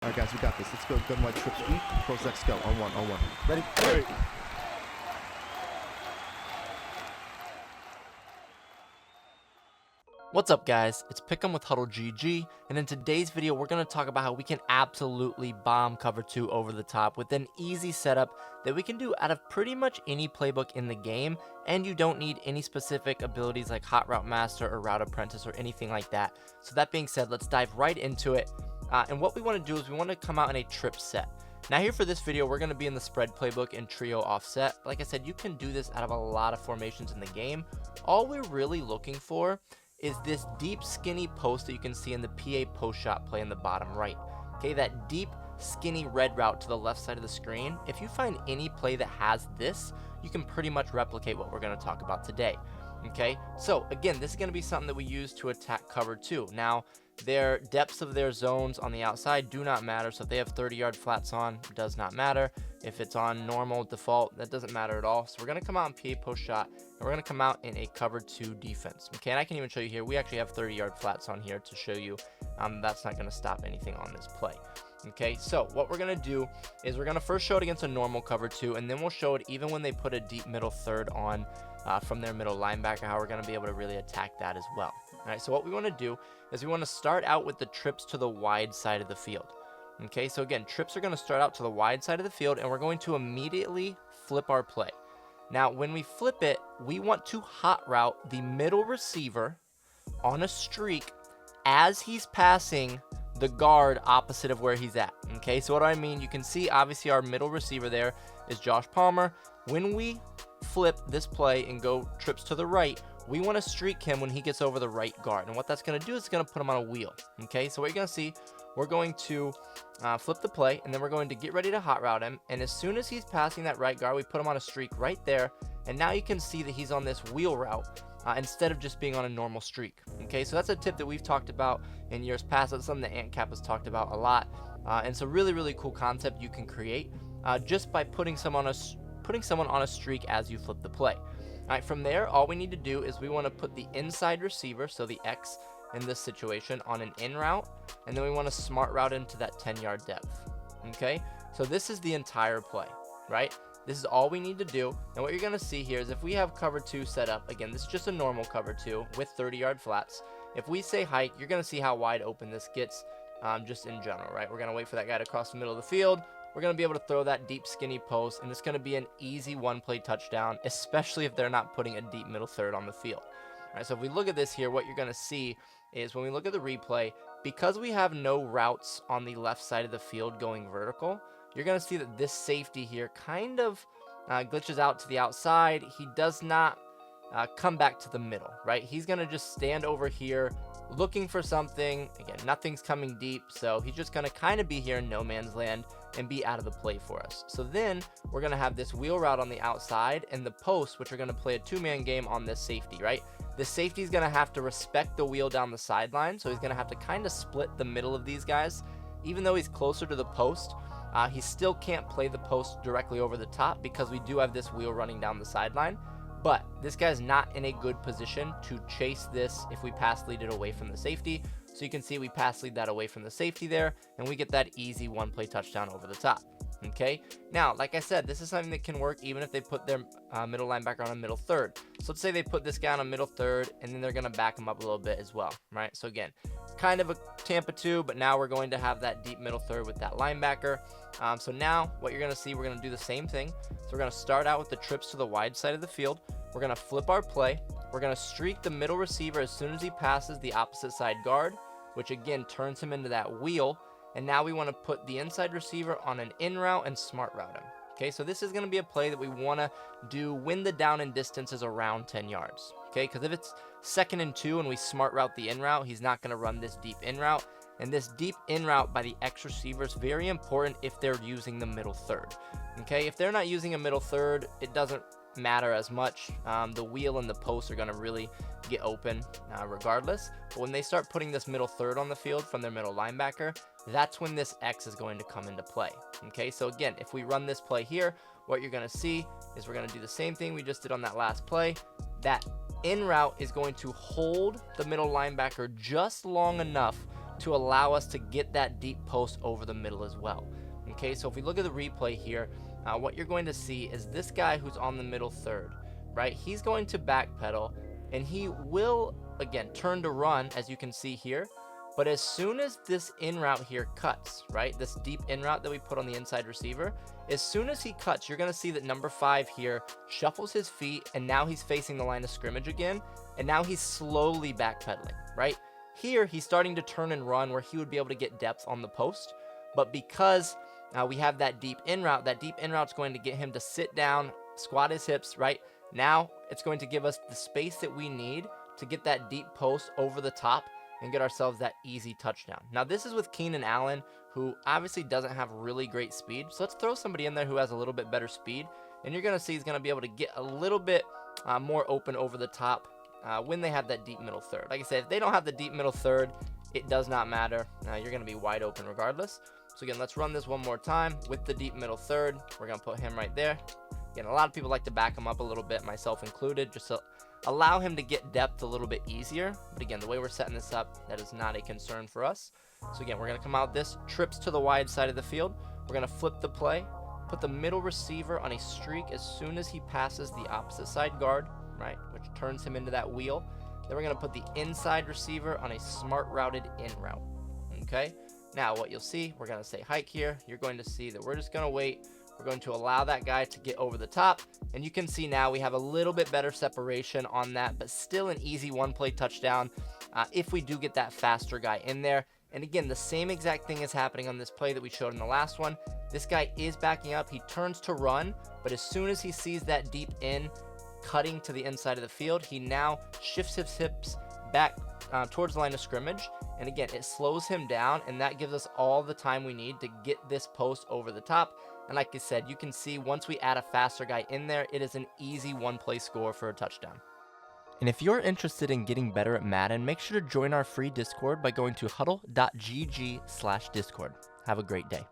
All right, guys, we got this. Let's go. Gun wide trip sweep. Pros X go. On one. On one. Ready? Ready. What's up, guys? It's Pick'em with HuddleGG, and in today's video we're going to talk about how we can absolutely bomb cover 2 over the top with an easy setup that we can do out of pretty much any playbook in the game, and you don't need any specific abilities like Hot Route Master or Route Apprentice or anything like that. So that being said, let's dive right into it. And what we want to do is we want to come out in a trip set. Now here for this video, we're going to be in the spread playbook in trio offset. Like I said, you can do this out of a lot of formations in the game. All we're really looking for is this deep skinny post that you can see in the PA post shot play in the bottom right. Okay, that deep skinny red route to the left side of the screen. If you find any play that has this, you can pretty much replicate what we're going to talk about today. Okay, so again, this is going to be something that we use to attack cover 2. Now, their depths of their zones on the outside do not matter. So if they have 30-yard flats on, it does not matter. If it's on normal default, that doesn't matter at all. So we're going to come out in PA post shot, and we're going to come out in a cover 2 defense. Okay, and I can even show you here. We actually have 30-yard flats on here to show you that's not going to stop anything on this play. Okay, so what we're going to do is we're going to first show it against a normal cover 2, and then we'll show it even when they put a deep middle third on from their middle linebacker, how we're going to be able to really attack that as well. All right, so what we want to do is we want to start out with the trips to the wide side of the field. Okay, so again, trips are going to start out to the wide side of the field, and we're going to immediately flip our play. Now, when we flip it, we want to hot route the middle receiver on a streak as he's passing the guard opposite of where he's at. Okay, so what do I mean? You can see obviously our middle receiver there is Josh Palmer. When we flip this play and go trips to the right, we want to streak him when he gets over the right guard, and what that's going to do is it's going to put him on a wheel. Okay, so what you're going to see, we're going to flip the play, and then we're going to get ready to hot route him, and as soon as he's passing that right guard, we put him on a streak right there, and now you can see that he's on this wheel route instead of just being on a normal streak. Okay, so that's a tip that we've talked about in years past. That's something that AntCap has talked about a lot, and it's a really cool concept you can create just by putting someone on a streak as you flip the play. All right, from there, all we need to do is we want to put the inside receiver, so the X in this situation, on an in route, and then we want to smart route into that 10-yard depth. Okay, so this is the entire play, right? This is all we need to do, and what you're going to see here is if we have cover 2 set up, again, this is just a normal cover 2 with 30-yard flats. If we say hike, you're going to see how wide open this gets just in general, right? We're going to wait for that guy to cross the middle of the field. We're going to be able to throw that deep skinny post, and it's going to be an easy one-play touchdown, especially if they're not putting a deep middle third on the field. All right, so if we look at this here, what you're going to see is when we look at the replay, because we have no routes on the left side of the field going vertical, you're going to see that this safety here kind of glitches out to the outside. He does not come back to the middle, right? He's going to just stand over here looking for something. Again, nothing's coming deep, so he's just going to kind of be here in no man's land and be out of the play for us. So then we're going to have this wheel route on the outside and the post, which are going to play a two-man game on this safety, right? The safety is going to have to respect the wheel down the sideline, so he's going to have to kind of split the middle of these guys. Even though he's closer to the post, he still can't play the post directly over the top because we do have this wheel running down the sideline. But this guy's not in a good position to chase this if we pass lead it away from the safety. So you can see we pass lead that away from the safety there, and we get that easy one-play touchdown over the top. Okay, now, like I said, this is something that can work even if they put their middle linebacker on a middle third. So let's say they put this guy on a middle third, and then they're going to back him up a little bit as well, right? So again, kind of a Tampa 2, but now we're going to have that deep middle third with that linebacker. So now what you're going to see, we're going to do the same thing. So we're going to start out with the trips to the wide side of the field. We're going to flip our play. We're going to streak the middle receiver as soon as he passes the opposite side guard, which again turns him into that wheel. And now we want to put the inside receiver on an in route and smart route him. Okay, so this is going to be a play that we want to do when the down and distance is around 10 yards. Okay, because if it's 2nd and 2 and we smart route the in route, he's not going to run this deep in route. And this deep in route by the X receiver is very important if they're using the middle third. Okay, if they're not using a middle third, it doesn't matter as much. The wheel and the post are going to really get open regardless. But when they start putting this middle third on the field from their middle linebacker, that's when this X is going to come into play. Okay, so again, if we run this play here, what you're going to see is we're going to do the same thing we just did on that last play. That in route is going to hold the middle linebacker just long enough to allow us to get that deep post over the middle as well. Okay, so if we look at the replay here, what you're going to see is this guy who's on the middle third, right? He's going to backpedal, and he will, again, turn to run, as you can see here. But as soon as this in route here cuts, right, this deep in route that we put on the inside receiver, as soon as he cuts, you're going to see that number 5 here shuffles his feet, and now he's facing the line of scrimmage again, and now he's slowly backpedaling, right? Here, he's starting to turn and run where he would be able to get depth on the post, but because we have that deep in route is going to get him to sit down, squat his hips, right? Now, it's going to give us the space that we need to get that deep post over the top and get ourselves that easy touchdown. Now, this is with Keenan Allen, who obviously doesn't have really great speed. So let's throw somebody in there who has a little bit better speed, and you're going to see he's going to be able to get a little bit more open over the top when they have that deep middle third. Like I said, if they don't have the deep middle third, it does not matter. You're going to be wide open regardless. So again, let's run this one more time with the deep middle third. We're going to put him right there. Again, a lot of people like to back him up a little bit, myself included, just to allow him to get depth a little bit easier. But again, the way we're setting this up, that is not a concern for us. So again, we're going to come out this, trips to the wide side of the field. We're going to flip the play, put the middle receiver on a streak as soon as he passes the opposite side guard, right, which turns him into that wheel. Then we're going to put the inside receiver on a smart routed in route. Okay, now what you'll see, we're going to say hike here. You're going to see that we're just going to wait. We're going to allow that guy to get over the top, and you can see now we have a little bit better separation on that, but still an easy one-play touchdown if we do get that faster guy in there. And again, the same exact thing is happening on this play that we showed in the last one. This guy is backing up. He turns to run, but as soon as he sees that deep in cutting to the inside of the field, he now shifts his hips back towards the line of scrimmage. And again, it slows him down, and that gives us all the time we need to get this post over the top. And like I said, you can see once we add a faster guy in there, it is an easy one-play score for a touchdown. And if you're interested in getting better at Madden, make sure to join our free Discord by going to HuddleGG/Discord. Have a great day.